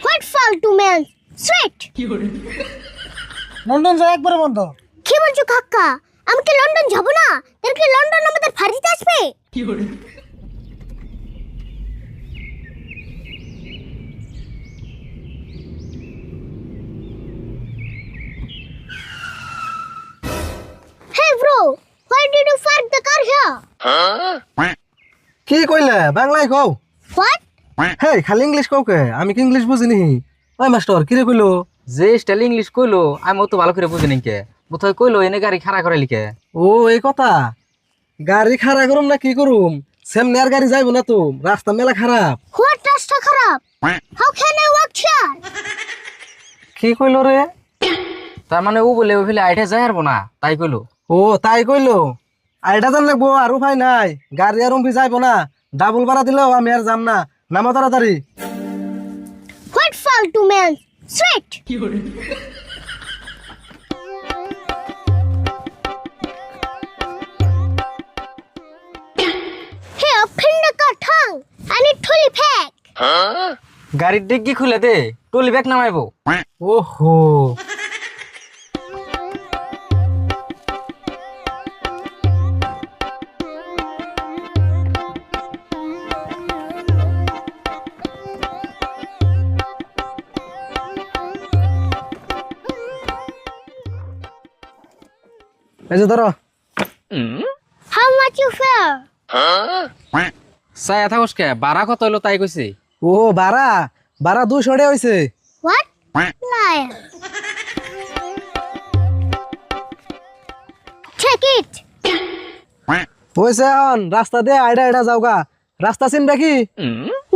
What ফালতু man straight. London যায় একবারে বন্ধ। কি বলছো কাকা? আমি কি লন্ডন যাব না? তাহলে কি লন্ডন আমাদের ফাঁড়িতে আসবে? Hey bro, why did you park the car here? কি কইলে বাংলায় কও? What? হে খালি ইংলিশ কও কে? আমি কি ইংলিশ বুঝিনি। ওই মাস্টার কি রে কইলো? যে স্টাইল ইংলিশ কইলো আমি অত ভালো করে বুঝি নাকি বোধহয় কইলো এনে গাড়ি খাড়া করে লিখে। ও এই কথা। গাড়ি খাড়া করুম না কি করুম? সামনে আর গাড়ি যাইবো না তো, রাস্তা মেলা খারাপ। What রাস্তা খারাপ? How can I walk here? কি কইলো রে? তার মানে ও বলে ওই ফেলে আইঠে যায় হারবো না তাই কইলো। ও তাই কইলো। আইডা জান লাগবো আর উপায় নাই। গাড়ি আর উম্পি যাইবো না। ডাবল ভাড়া দিলেও আমি আর যাম না। নামো তাড়াতাড়ি। What ফালতু man straight. Hey, open the car tongue. I need trolley bag. গাড়ির ডিগ্গি খুলে দে টলি ব্যাগ নামাইবো। ওহো। এই যে ধরো। How much you fare? চাই থাকস কে বাড়া কত হইলো তাই কইছে। ও বারা বারা 200 টাকা হইছে। What? Liar. Take it. হইছে এখন রাস্তা দিয়ে আইডা আইডা যাওগা। রাস্তা চিনবে কি?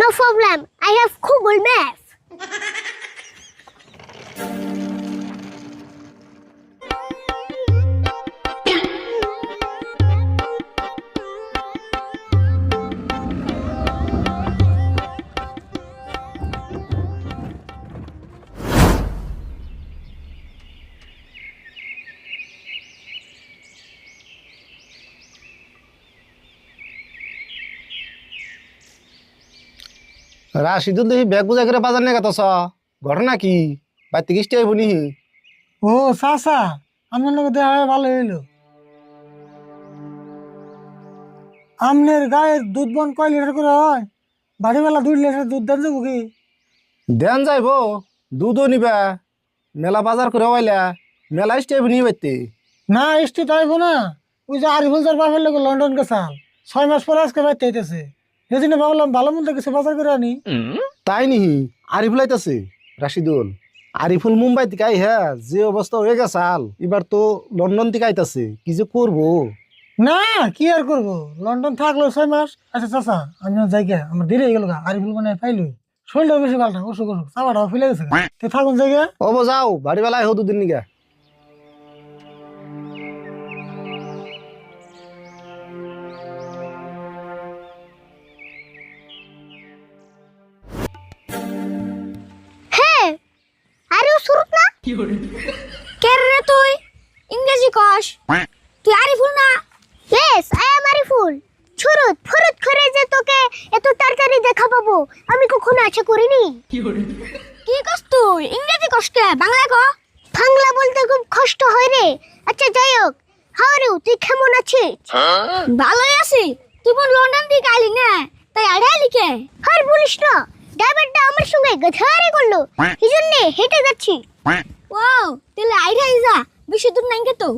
No problem. I have Google Maps. Rashidul দেখি ব্যাগ বুঝা করে বাজার নিয়ে গেছ ঘটনা কি বাড়িতে গিয়ে আইব নি? ও চাচা আমার লোক দেখা হয় ভালো হইলো। আমনের গায়ের দুধ বন কয় লিটার করে হয়? বাড়িওয়ালা 2 লিটার দুধ দেন যাবো কি? দেন যাইব দুধও নিবা মেলা বাজার করে হইলা মেলা স্টেপ নিয়ে বাইতে। না স্টেট আইবো না। ওই যে আরিফুল যার বাপের লোক লন্ডন গেছাল 6 মাস পরে আজকে বাইতে আইতেছে। সেদিনে ভাবলাম ভালো মন্দ কিছু বাজার করে আনি। তাই নিহি আরিফুল আইতাছে রাশিদুল। আরিফুল মুম্বাই থেকে আই হ্যাঁ যে অবস্থা হয়ে গেছাল এবার তো লন্ডন থেকে আইতাছে কি যে করবো। না কি আর করবো, লন্ডন থাকলো 6 মাস। আচ্ছা চাচা আমি জায়গা আমার দেরি হয়ে গেল। আরিফুল মানে পাইলই শরীরটাও বেশি ভালো না, অসুখ অসুখ চাপাটাও ফেলে গেছে। তো থাকুন জায়গা। অব যাও বাড়ি বেলায় হো দুদিন নিগা। Hey, are you surut na? Ker re তুই ইংরেজি কস? তুই আরিফুল না? Yes, I am Ariful. ছুরুত ফুরুত করে যে তোকে এত তাড়াতাড়ি দেখা পাবো আমি কখনো আশা করিনি। কি কস তুই? ইংরেজি কস কে? বাংলা ক। বাংলা বলতে খুব কষ্ট হয় রে। আচ্ছা যাই হোক, হাউ আর ইউ? তুই কেমন আছিস? ভালোই আছি। তুই কোন লন্ডন থেকে আইলি না, তাই আড়াই লিখে আর বলিস না। ড্রাইভারটা আমার সঙ্গে গধারে করলো, এই জন্য হেঁটে যাচ্ছি। ওয়াও, তাহলে আইরাই যা, বেশি দূর নাই তো।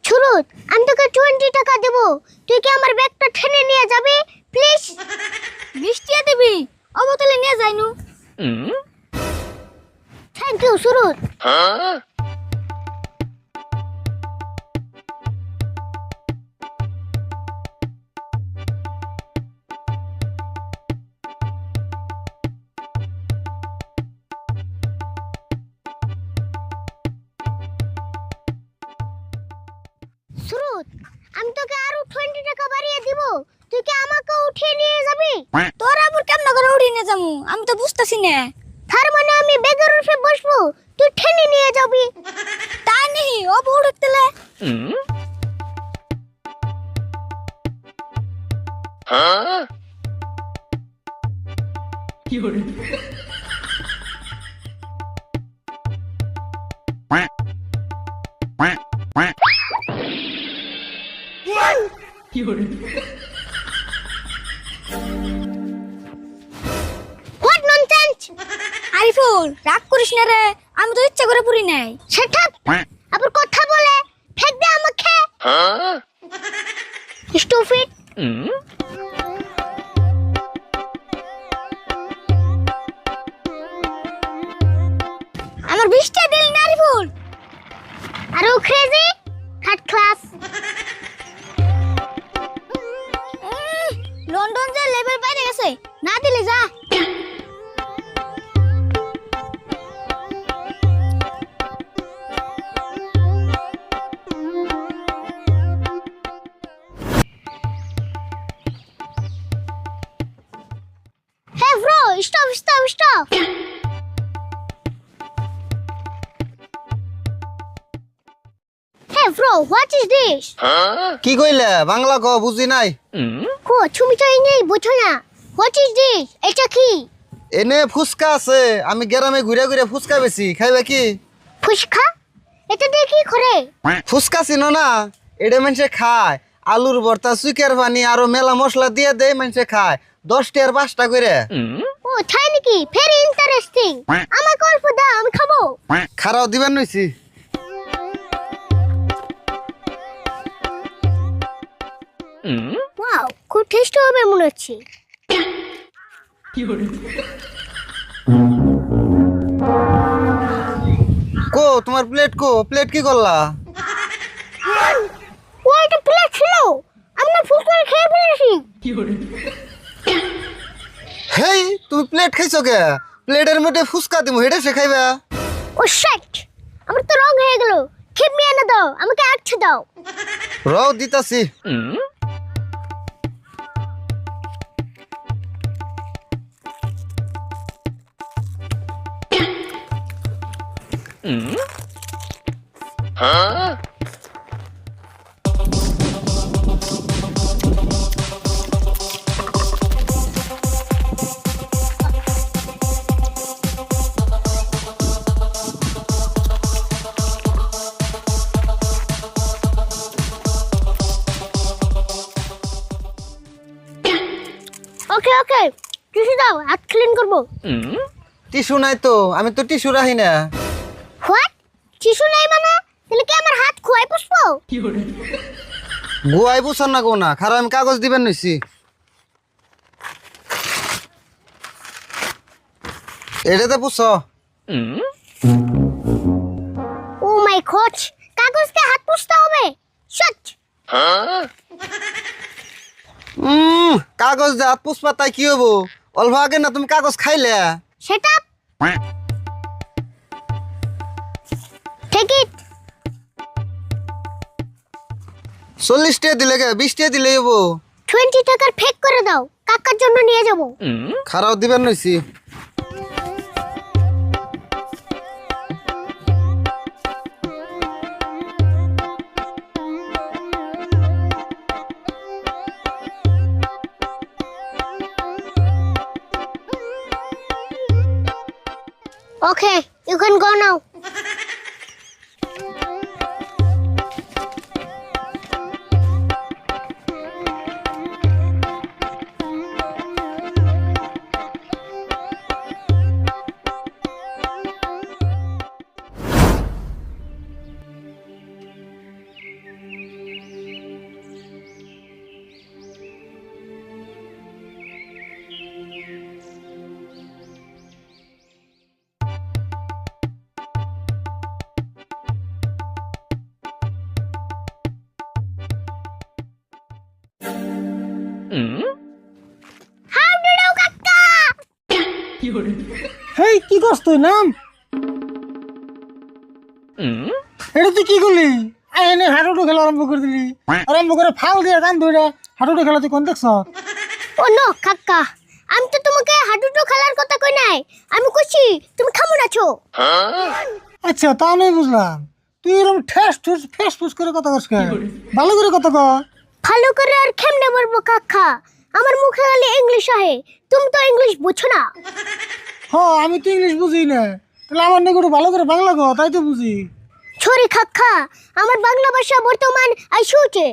ছুরুত, আমি তোকে 20 টাকা দেবো, তুই কি আমার ব্যাগটা ঠেনে নিয়ে যাবি প্লিজ? 20 টাকা দিবি? অবতলে নিয়ে যাইনু। Thank you সুরুত। সুরুত, আমি তোকে আরো 20 টাকা বাড়িয়ে দিব, তুই কি আমাকে উঠিয়ে নিয়ে যাবি? তোর আবার কেমন করে উঠিয়ে নিয়ে যাবো আমি তো বুঝতাছি না। তার মানে আমি বেগের উপরে বসবো, তুই ঠেনে নিয়ে যাবি? তাই নেই, ও বড় তেলে। What nonsense! আরিফুল রাগ করিস না রে, আমি তো ইচ্ছা করে পুরি নাই। সেটা আবার কথা বলে ফেক দে আমাকে। স্টুপিড! আমার 20টা দিল না আরিফুল। আর ও ক্রেজি থার্ড ক্লাস। লন্ডন যে লেভেল বাইরে গেছে, না দিলে যা। Hey bro, stop. Hey bro, what is this? কি কইলে বাংলা ক বুঝি নাই। কো তুমি তো ইংলিশ বুঝো না। What is this? এটা কি? এনে ফুচকা আছে, আমি গ্রামে ঘুরে ঘুরে ফুচকা বেশি, খাইবে কি? ফুচকা? এটা দিয়ে কি করে? ফুচকা চিনো না? এটা মানুষে খায়, আলুর ভর্তা, চুকের পানি আরো মেলা মশলা দিয়ে দেয়, মানুষে খায় 10 টাকার 5টা করে। ও তাই নাকি? Very interesting. আমাকে অল্প দাও, আমি খাবো। খারাও দিবেন নইছি। ওয়াও, খুব টেস্টি হবে মনে হচ্ছে। কো তোমার প্লেট কো? প্লেট কি করলা? ও একটা প্লেট ছিল, আমি না ফুচকা খেয়ে ফেলেছি। হেই তুমি প্লেট খাইছো কে? প্লেটের মধ্যে ফুচকা দিমু, হেডে সে খাইবা। ও শিট, আমার তো রং হয়ে গেল। খেপমি এনে দাও, আমাকে আচ্ছা দাও। রও দিতাছি। ওকে টিস্যু দাও, হাত ক্লিন করবো। টিস্যু নাই তো, আমি তো টিস্যু রাখি না। হোয়াট? টিস্যু নাই মানে? তাহলে কি আমার হাত খোয়াই পুষবো? গুয়াই বুঝান না কো না, খারাপ আমি কাগজ দিবেন নইছি। এটাতে পুছ। ও মাই গড, কাগজতে হাত পুষতে হবে? শট! কাগজ যে হাত পুষবা তাই কি হবো? অল্প আগে না তুমি কাগজ খাইলে। Set up. Take it. 40 টাকা দিলে কে? 20 টাকা দিলে হবো। 20 টাকার ফেক করে দাও, কাকার জন্য নিয়ে যাব। খারাপ দিবেন নইছি। Okay, you can go now. How did you কাকা? হেই কি করছ তুই? নাম এটা তুই কি করলি? এনে হাঁটুটু খেলা আরম্ভ করে দিলি, আরম্ভ করে ফাল দিয়ে টান ধরে হাঁটুটু খেলা তুই কোন দেখছ? ও নো কাকা, আমি তো তোমাকে হাডুডু খেলার কথা কই নাই, আমি কইছি তুমি কেমন আছো। আচ্ছা তা নয় বুঝলাম, তুই এরকম ঠেস ঠুস ফেস ফুস করে কথা কস কেন? ভালো করে কথা কর। ভালো করে আর কেমনে বলবো কাকা, আমার মুখে খালি ইংলিশ আহে, তুমি তো ইংলিশ বুঝো না। হ্যাঁ আমি তো ইংলিশ বুঝি না, তাহলে আমার নাকি একটু ভালো করে বাংলা কো, তাই তো বুঝি। ছড়ি খাক্কা, আমার বাংলা ভাষা বর্তমান আইসুছে।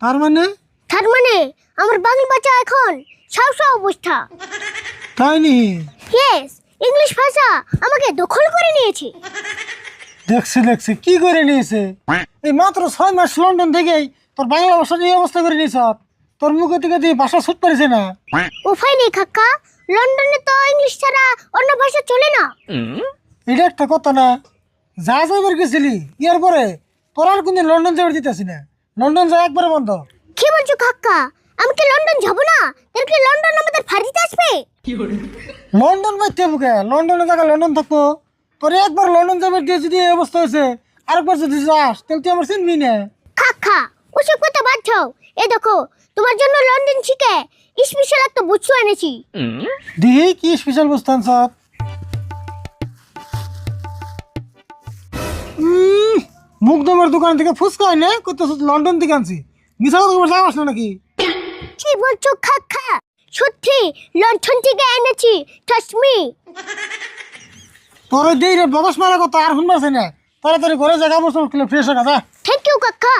তার মানে? তার মানে আমার বাংলা ভাষা এখন সাউসা অবস্থা। তাই নি? ইয়েস, ইংলিশ ভাষা আমাকে দখল করে নিয়েছে। দেখছি দেখছি, কি করে নিয়েছে? এই মাত্র 6 মাস লন্ডন থেকেই তোর বাংলা ভাষার এই অবস্থা করে নিয়েছ। তোর মুখে থেকে তুই ভাষা ছুট পারিছে না। উপায় নেই কাকা, লন্ডনে তো ইংলিশ ছাড়া অন্য ভাষা চলে না। এটা একটা কথা না, যা যাইবার গেছিলি ইয়ার পরে তোর আর কোনদিন লন্ডন যাবার দিতেছি না। লন্ডন যা একবারে বন্ধ। কি বলছো কাকা? আমি কি লন্ডন যাব না? এর কি লন্ডন আমাদের ফাড়িতে আসবে? লন্ডন বাইতে বুকে, লন্ডনে জায়গা লন্ডন থাকবো। তোর একবার লন্ডন যাবার দিয়ে যদি এই অবস্থা হয়েছে, আরেকবার যদি যাস তাহলে তুই আমার চিনবি না। কাকা ওসব কথা বাদ দাও। এ দেখো, তোমার জন্য লন্ডন শিখে স্পেশাল একটা বস্তু এনেছি। দিহি কি স্পেশাল বুঝতাম সব। মুখদমের দোকান থেকে ফুচকা হয় না, কত লন্ডন থেকে আনছি। মিশা কথা বলতে যাওয়াস না নাকি? কি বলছো কাকা? সত্যি লন্ডন থেকে এনেছি, ট্রাস্ট মি। তোর দেই রে বদস মারা কথা আর শুনবাছে না। তাড়াতাড়ি ঘরে জায়গা বসে ফ্রেশ হয়ে যা। থ্যাংক ইউ কাকা।